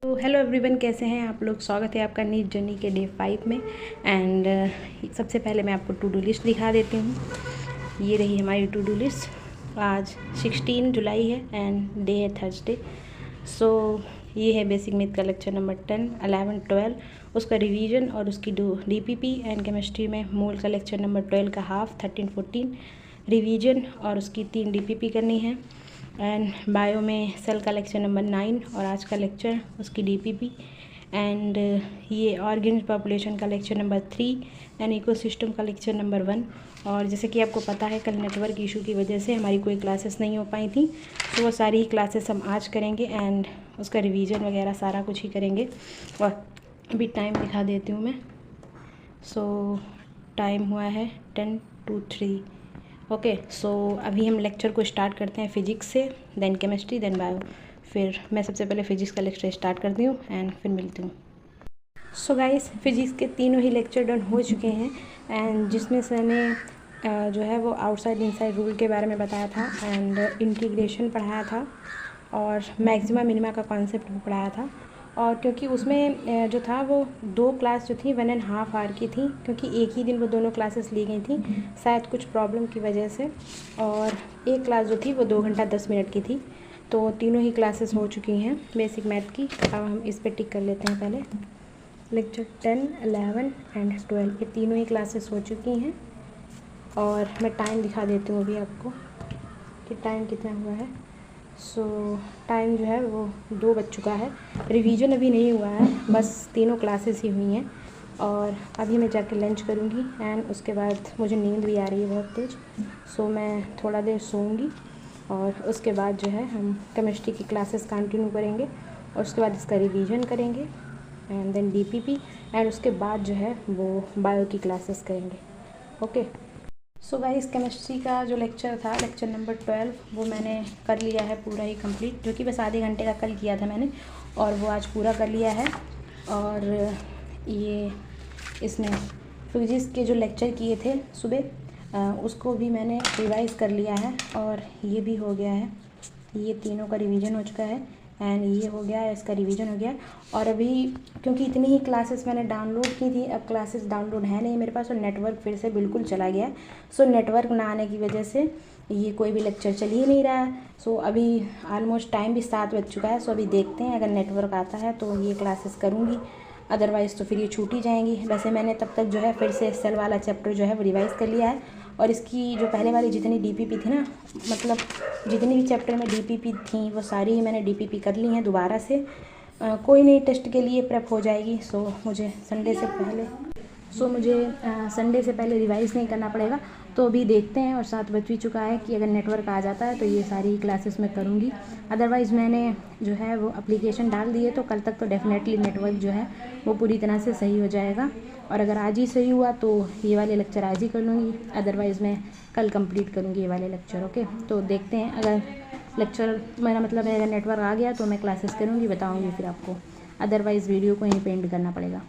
तो hello everyone, कैसे हैं आप लोग। स्वागत है आपका नीट जर्नी के डे 5 में। एंड सबसे पहले मैं आपको टू डू लिस्ट दिखा देती हूँ। ये रही हमारी टू डू लिस्ट। आज 16 जुलाई है एंड डे है थर्सडे। सो ये है बेसिक मैथ का लेक्चर नंबर 10, 11, 12, उसका रिवीजन और उसकी डीपीपी। एंड केमिस्ट्री में मोल का लेक्चर नंबर 12 का हाफ, 13, 14 रिवीजन और उसकी 3 डीपीपी करनी है। एंड बायो में सेल का लेक्चर नंबर 9 और आज का लेक्चर उसकी डीपीपी। एंड ये ऑर्गेनिक पॉपुलेशन का लेक्चर नंबर 3 एंड इकोसिस्टम का लेक्चर नंबर 1। और जैसे कि आपको पता है, कल नेटवर्क इशू की वजह से हमारी कोई क्लासेस नहीं हो पाई थी, तो वो सारी ही क्लासेस हम आज करेंगे एंड उसका रिवीजन वगैरह सारा कुछ ही करेंगे। और अभी टाइम दिखा देती हूँ मैं। सो टाइम हुआ है 10 to 3। ओके, सो अभी हम लेक्चर को स्टार्ट करते हैं फिजिक्स से, देन केमिस्ट्री, देन बायो। फिर मैं सबसे पहले फिजिक्स का लेक्चर स्टार्ट करती हूँ एंड फिर मिलती हूँ। सो गाइस, फिजिक्स के तीनों ही लेक्चर डन हो चुके हैं एंड जिसमें से हमें जो है वो आउटसाइड इनसाइड रूल के बारे में बताया था एंड इंटीग्रेशन पढ़ाया था और मैक्सिमा मिनिमा का कॉन्सेप्ट भी पढ़ाया था। और क्योंकि उसमें जो था वो 2 क्लास जो थी 1.5 आवर की थी, क्योंकि एक ही दिन वो दोनों क्लासेस ली गई थी शायद कुछ प्रॉब्लम की वजह से। और एक क्लास जो थी वो 2 घंटा 10 मिनट की थी। तो तीनों ही क्लासेस हो चुकी हैं बेसिक मैथ की। अब हम इस पर टिक कर लेते हैं। पहले लेक्चर 10, 11 एंड 12 ये तीनों ही क्लासेस हो चुकी हैं। और मैं टाइम दिखा देती हूँ अभी आपको कि टाइम कितना हुआ है। सो टाइम जो है वो 2 बज चुका है। रिवीजन अभी नहीं हुआ है, बस तीनों क्लासेस ही हुई हैं। और अभी मैं जाकर लंच करूँगी एंड उसके बाद मुझे नींद भी आ रही है बहुत तेज़। सो मैं थोड़ा देर सोऊंगी और उसके बाद जो है हम केमिस्ट्री की क्लासेस कंटिन्यू करेंगे और उसके बाद इसका रिवीजन करेंगे एंड देन डीपीपी एंड उसके बाद जो है वो बायो की क्लासेस करेंगे। ओके, सो गाइस, केमिस्ट्री का जो लेक्चर था लेक्चर नंबर 12 वो मैंने कर लिया है पूरा ही कंप्लीट, जो कि बस आधे घंटे का कल किया था मैंने और वो आज पूरा कर लिया है। और ये इसमें फिजिक्स के जो लेक्चर किए थे सुबह उसको भी मैंने रिवाइज़ कर लिया है और ये भी हो गया है। ये तीनों का रिवीजन हो चुका है एंड ये हो गया है, इसका रिवीजन हो गया। और अभी क्योंकि इतनी ही क्लासेस मैंने डाउनलोड की थी, अब क्लासेस डाउनलोड है नहीं मेरे पास और नेटवर्क फिर से बिल्कुल चला गया है। सो नेटवर्क ना आने की वजह से ये कोई भी लेक्चर चल ही नहीं रहा है। सो अभी ऑलमोस्ट टाइम भी 7 बज चुका है। सो अभी देखते हैं, अगर नेटवर्क आता है तो ये क्लासेस करूँगी, अदरवाइज़ तो फिर ये छूट ही जाएंगी। वैसे मैंने तब तक जो है फिर से सेल वाला चैप्टर जो है वो रिवाइज़ कर लिया है और इसकी जो पहले वाली जितनी डीपीपी थी ना, मतलब जितनी भी चैप्टर में डीपीपी थी वो सारी ही मैंने डीपीपी कर ली हैं दोबारा से। कोई नहीं, टेस्ट के लिए प्रेप हो जाएगी। सो मुझे संडे से पहले रिवाइज़ नहीं करना पड़ेगा। तो अभी देखते हैं, और 7 बज भी चुका है कि अगर नेटवर्क आ जाता है तो ये सारी क्लासेस मैं करूँगी। अदरवाइज़ मैंने जो है वो एप्लीकेशन डाल दी है, तो कल तक तो डेफिनेटली नेटवर्क जो है वो पूरी तरह से सही हो जाएगा। और अगर आज ही सही हुआ तो ये वाले लेक्चर आज ही कर लूँगी, अदरवाइज़ मैं कल कंप्लीट करूँगी ये वाले लेक्चर। ओके, तो देखते हैं, अगर लेक्चर मेरा मतलब है अगर नेटवर्क आ गया तो मैं क्लासेस करूँगी, बताऊँगी फिर आपको, अदरवाइज़ वीडियो को यहीं पे एंड करना पड़ेगा।